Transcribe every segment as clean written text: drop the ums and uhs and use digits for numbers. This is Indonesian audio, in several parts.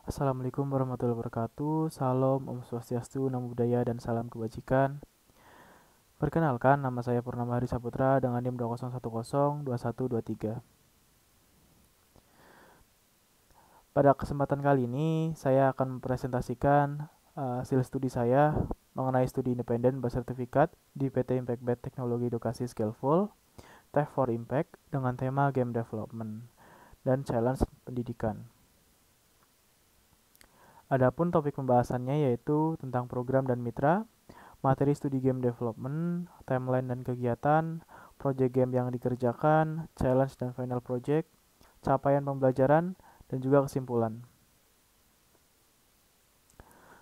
Assalamualaikum warahmatullahi wabarakatuh. Salam, Om Swastiastu, Namo Buddhaya, dan salam kebajikan. Perkenalkan, nama saya Purnama Hari Saputra dengan NIM 20102123. Pada kesempatan kali ini, saya akan mempresentasikan hasil studi saya mengenai studi independen bersertifikat di PT Impact Bed Teknologi Edukasi Skillful, Tech for Impact, dengan tema Game Development dan Challenge Pendidikan. Adapun topik pembahasannya yaitu tentang program dan mitra, materi studi game development, timeline dan kegiatan, project game yang dikerjakan, challenge dan final project, capaian pembelajaran, dan juga kesimpulan.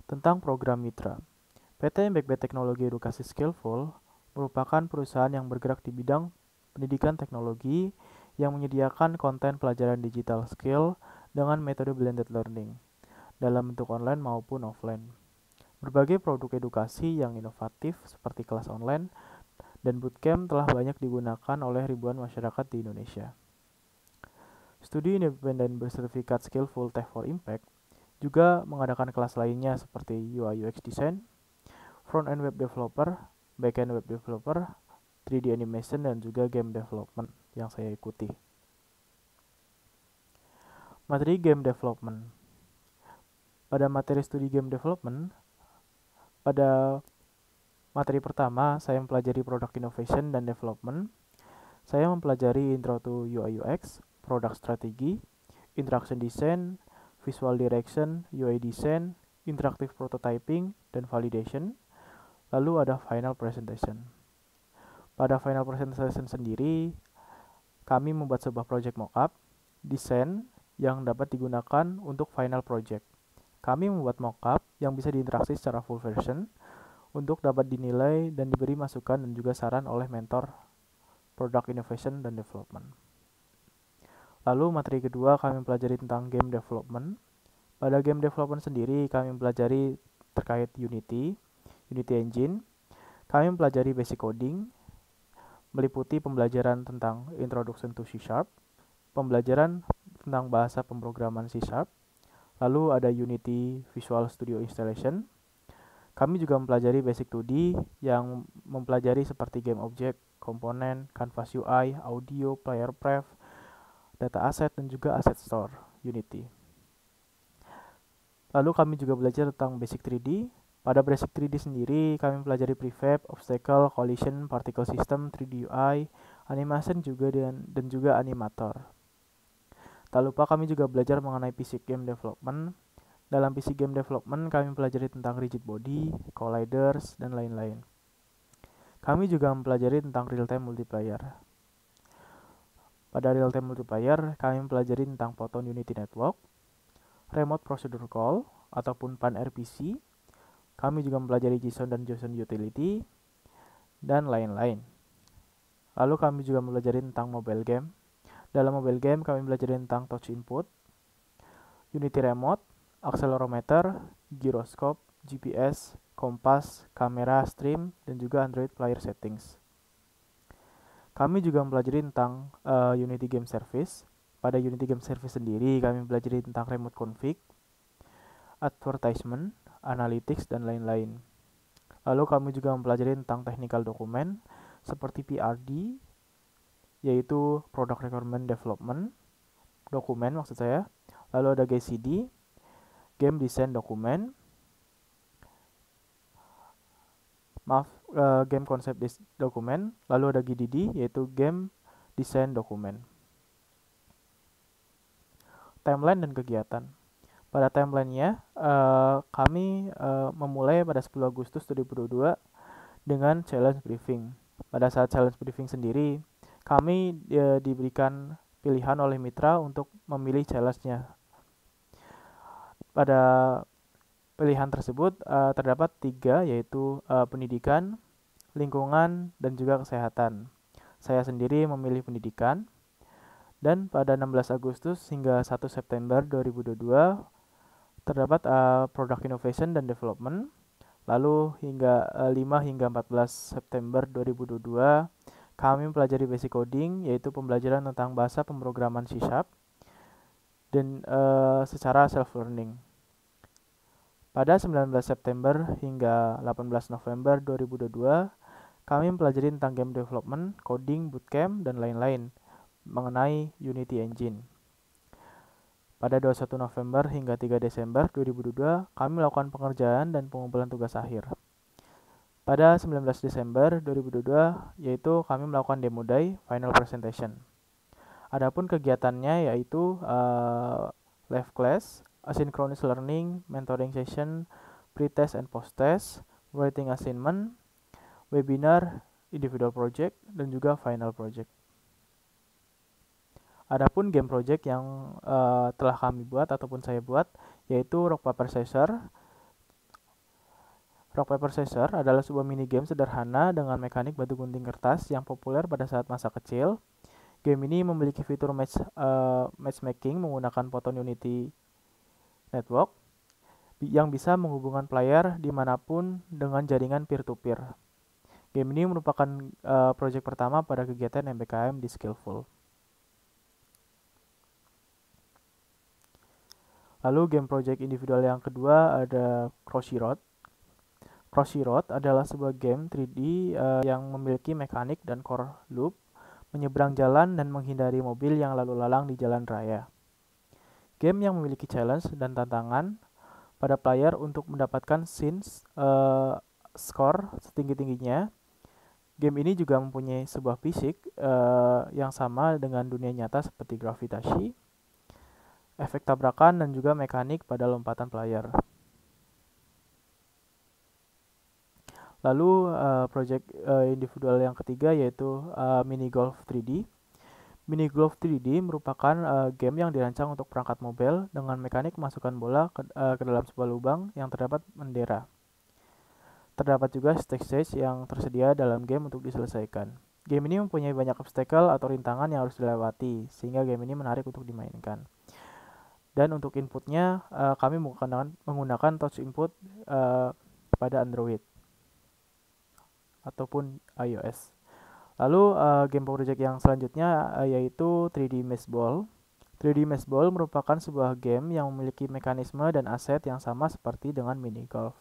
Tentang program mitra, PT Impact Bed Teknologi Edukasi Skillful merupakan perusahaan yang bergerak di bidang pendidikan teknologi yang menyediakan konten pelajaran digital skill dengan metode blended learning dalam bentuk online maupun offline. Berbagai produk edukasi yang inovatif seperti kelas online dan bootcamp telah banyak digunakan oleh ribuan masyarakat di Indonesia. Studi independen bersertifikat Skillful Tech for Impact juga mengadakan kelas lainnya seperti UI UX Design, Front-end Web Developer, Back-end Web Developer, 3D Animation, dan juga Game Development yang saya ikuti. Materi Game Development. Pada materi studi Game Development, pada materi pertama, saya mempelajari Product Innovation dan Development. Saya mempelajari Intro to UI UX, Product Strategy, Interaction Design, Visual Direction, UI Design, Interactive Prototyping, dan Validation. Lalu ada Final Presentation. Pada Final Presentation sendiri, kami membuat sebuah project mockup, desain yang dapat digunakan untuk final project. Kami membuat mockup yang bisa diinteraksi secara full version untuk dapat dinilai dan diberi masukan dan juga saran oleh mentor Product Innovation dan Development. Lalu materi kedua kami mempelajari tentang Game Development. Pada Game Development sendiri kami mempelajari terkait Unity Engine. Kami mempelajari basic coding, meliputi pembelajaran tentang Introduction to C#, pembelajaran tentang bahasa pemrograman C#, lalu ada Unity Visual Studio Installation. Kami juga mempelajari basic 2D yang mempelajari seperti game object, komponen, canvas UI, audio, player pref, data asset, dan juga asset store Unity. Lalu kami juga belajar tentang basic 3D. Pada basic 3D sendiri kami mempelajari prefab, obstacle, collision, particle system, 3D UI, animation juga dan juga animator. Tak lupa kami juga belajar mengenai PC game development. Dalam PC game development kami mempelajari tentang rigid body, colliders, dan lain-lain. Kami juga mempelajari tentang real-time multiplayer. Pada real-time multiplayer kami mempelajari tentang Photon Unity Network, Remote Procedure Call, ataupun PAN-RPC. Kami juga mempelajari JSON dan JSON Utility, dan lain-lain. Lalu kami juga mempelajari tentang mobile game. Dalam mobile game kami belajar tentang touch input, Unity Remote, accelerometer, gyroscope, GPS, kompas, kamera, stream, dan juga Android player settings. Kami juga mempelajari tentang Unity Game Service. Pada Unity Game Service sendiri kami mempelajari tentang remote config, advertisement, analytics, dan lain-lain. Lalu kami juga mempelajari tentang technical dokumen seperti PRD, yaitu Product Requirement Development dokumen maksud saya. Lalu ada GCD, Game Design Dokumen, Game Concept Dokumen. Lalu ada GDD, yaitu Game Design Dokumen. Timeline dan kegiatan. Pada timelinenya kami memulai pada 10 Agustus 2022 dengan challenge briefing. Pada saat challenge briefing sendiri kami diberikan pilihan oleh mitra untuk memilih challenge-nya. Pada pilihan tersebut terdapat 3, yaitu pendidikan, lingkungan, dan juga kesehatan. Saya sendiri memilih pendidikan. Dan pada 16 Agustus hingga 1 September 2022 terdapat Product Innovation dan Development. Lalu hingga 5 hingga 14 September 2022 kami mempelajari basic coding, yaitu pembelajaran tentang bahasa pemrograman C# dan secara self-learning. Pada 19 September hingga 18 November 2022, kami mempelajari tentang game development, coding, bootcamp, dan lain-lain mengenai Unity Engine. Pada 21 November hingga 3 Desember 2022, kami melakukan pengerjaan dan pengumpulan tugas akhir. Pada 19 Desember 2022, yaitu kami melakukan demo day final presentation. Adapun kegiatannya yaitu live class, asynchronous learning, mentoring session, pre-test and post-test, writing assignment, webinar, individual project, dan juga final project. Adapun game project yang telah kami buat ataupun saya buat yaitu Rock Paper Scissors. Rock Paper Scissors adalah sebuah mini game sederhana dengan mekanik batu gunting kertas yang populer pada saat masa kecil. Game ini memiliki fitur matchmaking menggunakan Photon Unity Network yang bisa menghubungkan player dimanapun dengan jaringan peer-to-peer. Game ini merupakan proyek pertama pada kegiatan MBKM di Skillful. Lalu game project individual yang kedua ada Crossy Road. Crossy Road adalah sebuah game 3D yang memiliki mekanik dan core loop, menyeberang jalan dan menghindari mobil yang lalu lalang di jalan raya. Game yang memiliki challenge dan tantangan pada player untuk mendapatkan skor setinggi-tingginya. Game ini juga mempunyai sebuah fisik yang sama dengan dunia nyata seperti gravitasi, efek tabrakan, dan juga mekanik pada lompatan player. Lalu project individual yang ketiga yaitu Mini Golf 3D. Mini Golf 3D merupakan game yang dirancang untuk perangkat mobile dengan mekanik memasukkan bola ke dalam sebuah lubang yang terdapat bendera. Terdapat juga stage yang tersedia dalam game untuk diselesaikan. Game ini mempunyai banyak obstacle atau rintangan yang harus dilewati, sehingga game ini menarik untuk dimainkan. Dan untuk inputnya, kami menggunakan touch input pada Android ataupun iOS. Lalu game project yang selanjutnya yaitu 3D Maze Ball. 3D Maze Ball merupakan sebuah game yang memiliki mekanisme dan aset yang sama seperti dengan mini golf.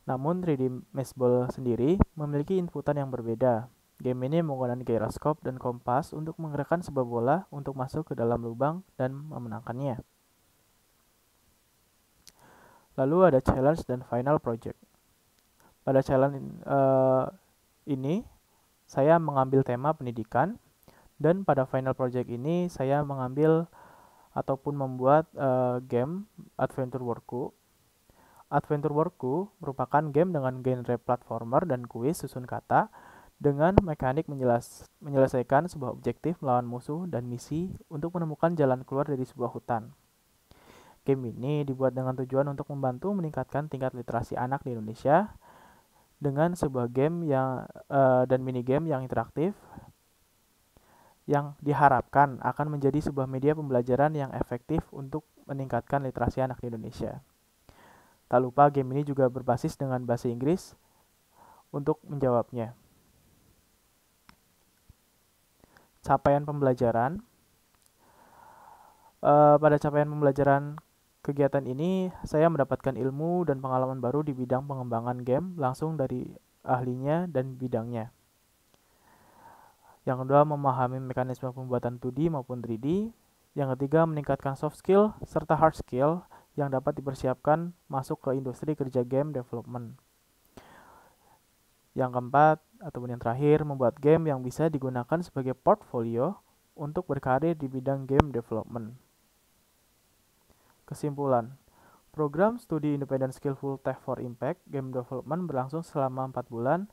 Namun 3D Maze Ball sendiri memiliki inputan yang berbeda. Game ini menggunakan gyroscope dan kompas untuk menggerakkan sebuah bola untuk masuk ke dalam lubang dan memenangkannya. Lalu ada challenge dan final project. Pada challenge ini, saya mengambil tema pendidikan, dan pada final project ini, saya mengambil ataupun membuat game Adventure Worku. Adventure Worku merupakan game dengan genre platformer dan kuis susun kata, dengan mekanik menyelesaikan sebuah objektif melawan musuh dan misi untuk menemukan jalan keluar dari sebuah hutan. Game ini dibuat dengan tujuan untuk membantu meningkatkan tingkat literasi anak di Indonesia, dengan sebuah game dan mini game yang interaktif yang diharapkan akan menjadi sebuah media pembelajaran yang efektif untuk meningkatkan literasi anak di Indonesia. Tak lupa game ini juga berbasis dengan bahasa Inggris untuk menjawabnya. Capaian pembelajaran. Pada capaian pembelajaran kegiatan ini, saya mendapatkan ilmu dan pengalaman baru di bidang pengembangan game langsung dari ahlinya dan bidangnya. Yang kedua, memahami mekanisme pembuatan 2D maupun 3D. Yang ketiga, meningkatkan soft skill serta hard skill yang dapat dipersiapkan masuk ke industri kerja game development. Yang keempat, ataupun yang terakhir, membuat game yang bisa digunakan sebagai portfolio untuk berkarir di bidang game development. Kesimpulan, program studi independen Skillful Tech for Impact Game Development berlangsung selama 4 bulan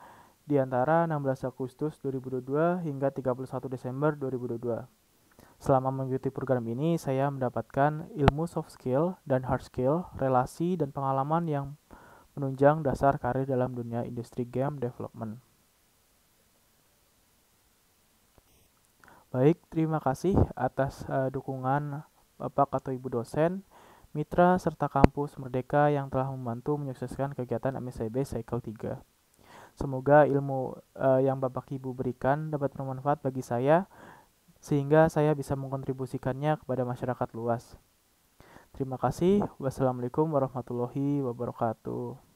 di antara 16 Agustus 2022 hingga 31 Desember 2022. Selama mengikuti program ini, saya mendapatkan ilmu soft skill dan hard skill, relasi, dan pengalaman yang menunjang dasar karir dalam dunia industri game development. Baik, terima kasih atas dukungan Bapak atau Ibu dosen, mitra, serta kampus Merdeka yang telah membantu menyukseskan kegiatan MSIB Cycle 3. Semoga ilmu yang Bapak Ibu berikan dapat bermanfaat bagi saya, sehingga saya bisa mengkontribusikannya kepada masyarakat luas. Terima kasih. Wassalamualaikum warahmatullahi wabarakatuh.